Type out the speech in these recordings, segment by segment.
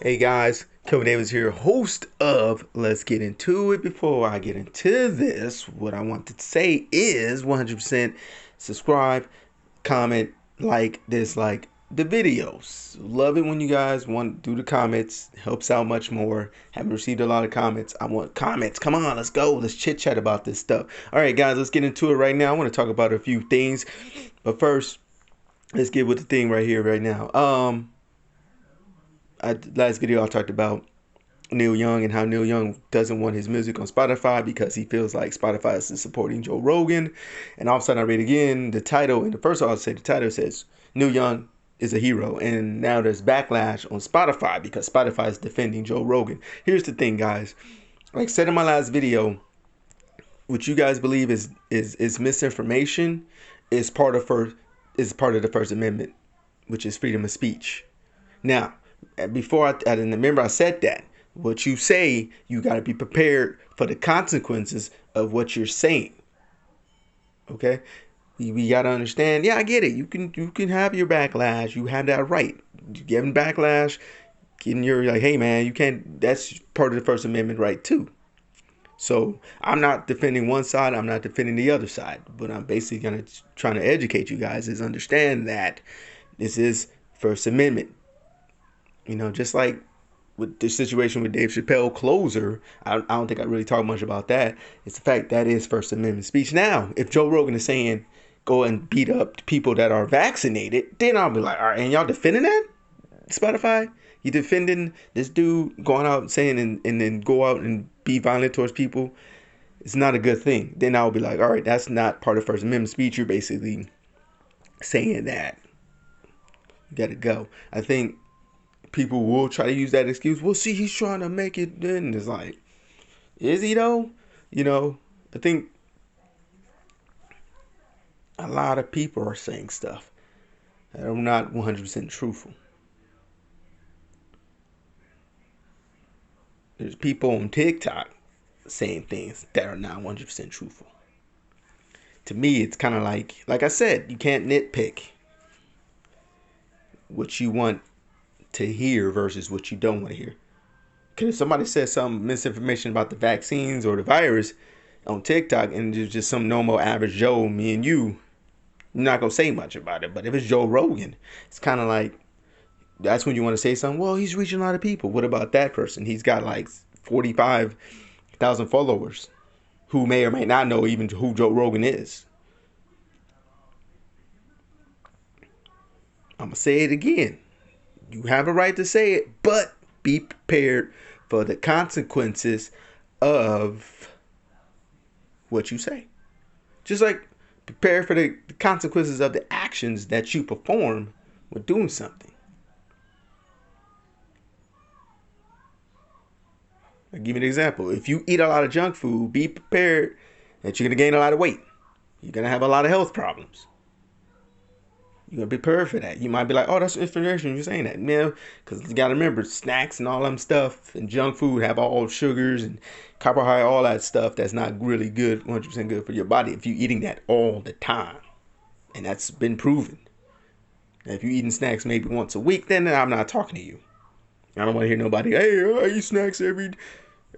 Hey guys, Kevin Davis here, host of Let's Get Into It. Before I get into this, what I want to say is 100% subscribe, comment, like, dislike the videos. Love it when you guys want to do the comments. Helps out much more. Haven't received a lot of comments. I want comments. Come on, let's go. Let's chit chat about this stuff. All right, guys, let's get into it right now. I want to talk about a few things, but first, let's get with the thing right here, right now. Last video I talked about Neil Young and how Neil Young doesn't want his music on Spotify because he feels like Spotify is supporting Joe Rogan. And all of a sudden I read again the title, and the first I'll say the title says Neil Young is a hero, and now there's backlash on Spotify because Spotify is defending Joe Rogan. Here's the thing, guys. Like I said in my last video, what you guys believe is misinformation is part of the First Amendment, which is freedom of speech. Now, before I remember I said that what you say, you got to be prepared for the consequences of what you're saying. Okay, we got to understand. Yeah, I get it. You can have your backlash. You have that right. Giving backlash, getting your like, hey man, you can't. That's part of the First Amendment right too. So I'm not defending one side. I'm not defending the other side. But I'm basically trying to educate you guys is understand that this is First Amendment. You know, just like with the situation with Dave Chappelle closer, I don't think I really talk much about that. It's the fact that is First Amendment speech. Now, if Joe Rogan is saying go and beat up people that are vaccinated, then I'll be like, all right, and y'all defending that? Spotify? You defending this dude going out and saying and then go out and be violent towards people? It's not a good thing. Then I'll be like, all right, that's not part of First Amendment speech. You're basically saying that you got to go. I think people will try to use that excuse. Well, see, he's trying to make it. Then it's like, is he though? You know, I think a lot of people are saying stuff that are not 100% truthful. There's people on TikTok saying things that are not 100% truthful. To me, it's kind of like I said, you can't nitpick what you want to hear versus what you don't want to hear. Because if somebody says some misinformation about the vaccines or the virus on TikTok and it's just some normal average Joe, me and you, I'm not going to say much about it. But if it's Joe Rogan, it's kind of like, that's when you want to say something. Well, he's reaching a lot of people. What about that person? He's got like 45,000 followers who may or may not know even who Joe Rogan is. I'm going to say it again. You have a right to say it, but be prepared for the consequences of what you say. Just like prepare for the consequences of the actions that you perform when doing something. I'll give you an example. If you eat a lot of junk food, be prepared that you're going to gain a lot of weight. You're going to have a lot of health problems. You're going to be prepared for that. You might be like, oh, that's inspiration. You're saying that. Man, because you got to remember, snacks and all them stuff and junk food have all sugars and carbohydrate, all that stuff that's not really good, 100% good for your body if you're eating that all the time. And that's been proven. Now, if you're eating snacks maybe once a week, then I'm not talking to you. I don't want to hear nobody, hey, I eat snacks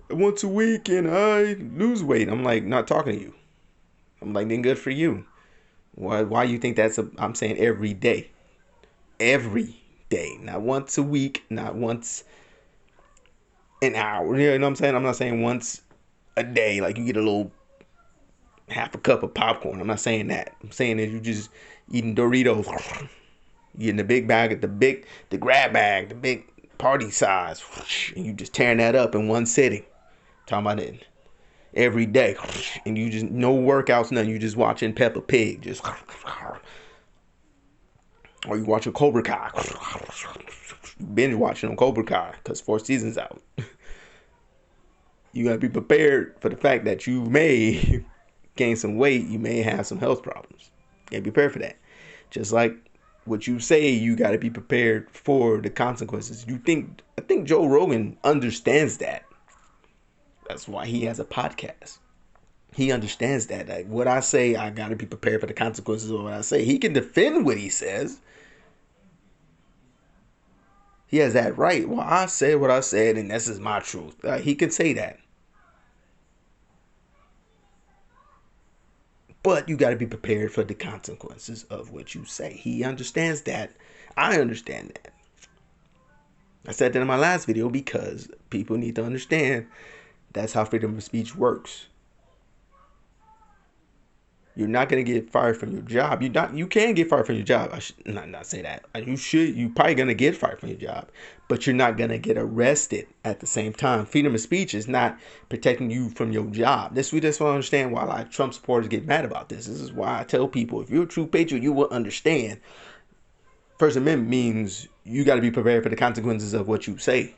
once a week and I lose weight. I'm like, not talking to you. I'm like, then good for you. Why you think I'm saying every day. Every day. Not once a week, not once an hour. You know what I'm saying? I'm not saying once a day, like you get a little half a cup of popcorn. I'm not saying that. I'm saying that you just eating Doritos. You getting the big bag, the grab bag, the big party size. And you just tearing that up in one sitting. Talking about it every day. And you just, no workouts, nothing. You just watching Peppa Pig. Just. Or you watching Cobra Kai. Binge watching on Cobra Kai because 4 seasons out. You gotta be prepared for the fact that you may gain some weight. You may have some health problems. You gotta be prepared for that. Just like what you say, you gotta be prepared for the consequences. I think Joe Rogan understands that. That's why he has a podcast. He understands that. Like what I say, I gotta be prepared for the consequences of what I say. He can defend what he says. He has that right. Well, I said what I said, and this is my truth. He can say that. But you got to be prepared for the consequences of what you say. He understands that. I understand that. I said that in my last video because people need to understand that's how freedom of speech works. You're not gonna get fired from your job. You can get fired from your job. I should not say that. You probably gonna get fired from your job, but you're not gonna get arrested at the same time. Freedom of speech is not protecting you from your job. We just want to understand why a lot of Trump supporters get mad about this. This is why I tell people, if you're a true patriot, you will understand. First Amendment means you got to be prepared for the consequences of what you say.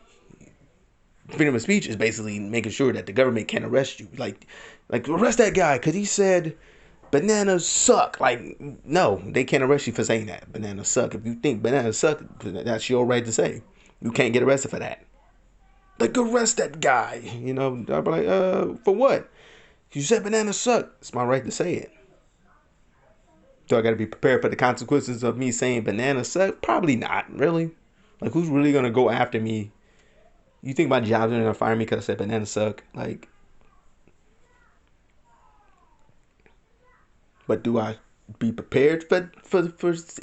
Freedom of speech is basically making sure that the government can't arrest you. Like arrest that guy because he said bananas suck. Like, no, they can't arrest you for saying that. Bananas suck. If you think bananas suck, that's your right to say. You can't get arrested for that. Like, arrest that guy. You know, I'll be like, for what? You said bananas suck. It's my right to say it. So I got to be prepared for the consequences of me saying bananas suck? Probably not, really. Like, who's really going to go after me? You think my job's going to fire me because I said bananas suck? Like, but do I be prepared for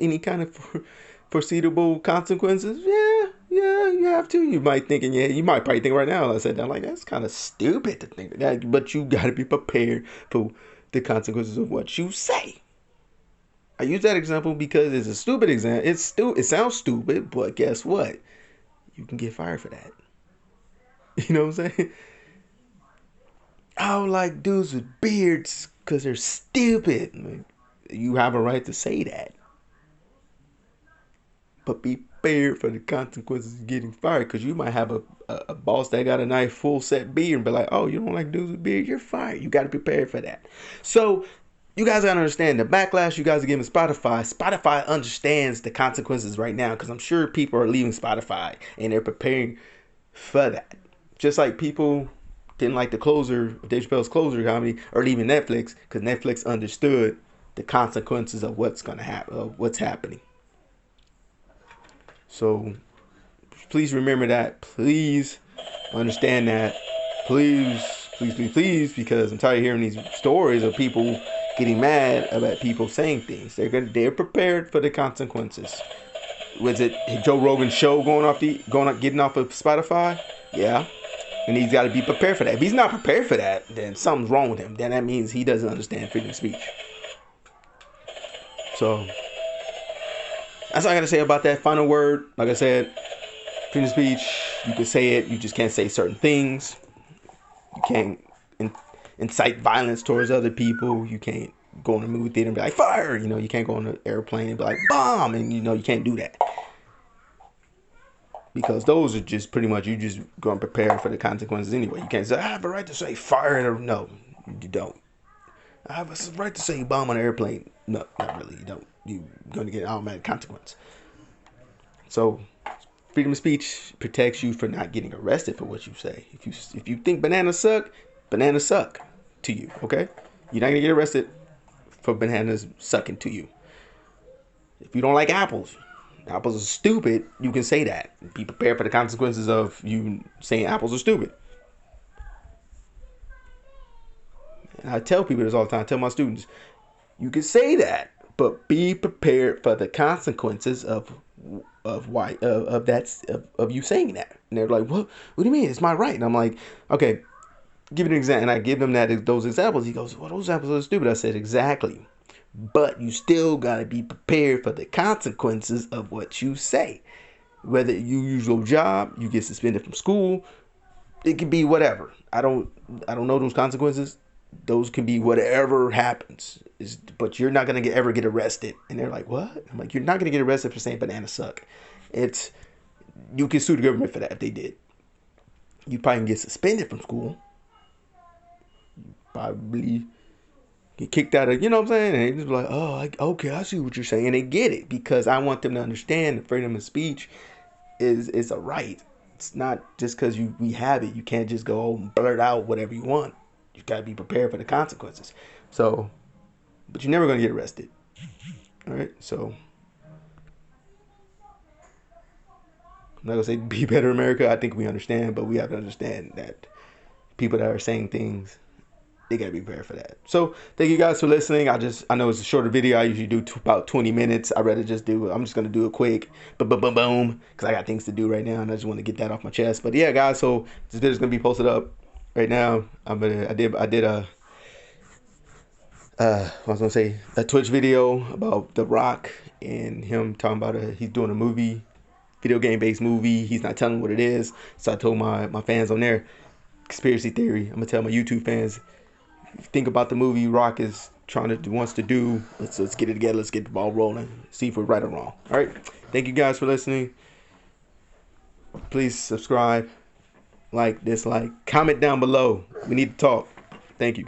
any kind of foreseeable consequences? Yeah, you have to. You might probably think right now, I said that, like, that's kind of stupid to think that, but you got to be prepared for the consequences of what you say. I use that example because it's a stupid example. It sounds stupid, but guess what? You can get fired for that. You know what I'm saying? I don't like dudes with beards because they're stupid. Like, you have a right to say that. But be prepared for the consequences of getting fired, because you might have a boss that got a nice full set beard and be like, oh, you don't like dudes with beard? You're fired. You got to be prepared for that. So you guys got to understand the backlash you guys are giving Spotify. Spotify understands the consequences right now, because I'm sure people are leaving Spotify and they're preparing for that. Just like people didn't like the closer, Dave Chappelle's Closer comedy, or leaving Netflix, because Netflix understood the consequences of what's going to happen, of what's happening. So please remember that. Please understand that. Please, because I'm tired of hearing these stories of people getting mad about people saying things. They're prepared for the consequences. Was it Joe Rogan's show getting off of Spotify? Yeah. And he's got to be prepared for that. If he's not prepared for that, then something's wrong with him. Then that means he doesn't understand freedom of speech. So that's all I got to say about that. Final word, like I said, freedom of speech, you can say it, you just can't say certain things. You can't incite violence towards other people. You can't go in a movie theater and be like, fire! You know, you can't go on an airplane and be like, bomb! And, you know, you can't do that. Because those are just pretty much, you just going to prepare for the consequences anyway. You can't say, I have a right to say fire. No, you don't. I have a right to say bomb on an airplane. No, not really. You don't. You're going to get an automatic consequence. So, freedom of speech protects you for not getting arrested for what you say. If you think bananas suck to you, okay? You're not going to get arrested for bananas sucking to you. If you don't like apples are stupid, you can say that. Be prepared for the consequences of you saying apples are stupid. And I tell people this all the time. I tell my students, you can say that, but be prepared for the consequences of you saying that. And they're like, what do you mean? It's my right. And I'm like, okay, give it an example. And I give them those examples. He goes, well, those examples are stupid. I said, exactly. But you still got to be prepared for the consequences of what you say. Whether you use your job, you get suspended from school, it can be whatever. I don't know those consequences. Those can be whatever happens. But you're not going to ever get arrested. And they're like, what? I'm like, you're not going to get arrested for saying bananas suck. You can sue the government for that if they did. You probably can get suspended from school. Probably get kicked out of, you know what I'm saying? And they just be like, oh, okay, I see what you're saying. And they get it, because I want them to understand that freedom of speech is a right. It's not just because we have it. You can't just go and blurt out whatever you want. You got to be prepared for the consequences. So, but you're never going to get arrested. All right? So, I'm not gonna say be better America. I think we understand, but we have to understand that people that are saying things, they gotta be prepared for that. So thank you guys for listening. I know it's a shorter video. I usually do about 20 minutes. I'd rather just do. I'm just gonna do it quick, boom, because I got things to do right now, and I just want to get that off my chest. But yeah, guys. So this video's gonna be posted up right now. I did a I was gonna say a Twitch video about The Rock and him talking about he's doing a movie, video game based movie. He's not telling what it is. So I told my fans on there, conspiracy theory. I'm gonna tell my YouTube fans, think about the movie Rock is wants to do. Let's get it together. Let's get the ball rolling. See if we're right or wrong. All right. Thank you guys for listening. Please subscribe, like, dislike, comment down below. We need to talk. Thank you.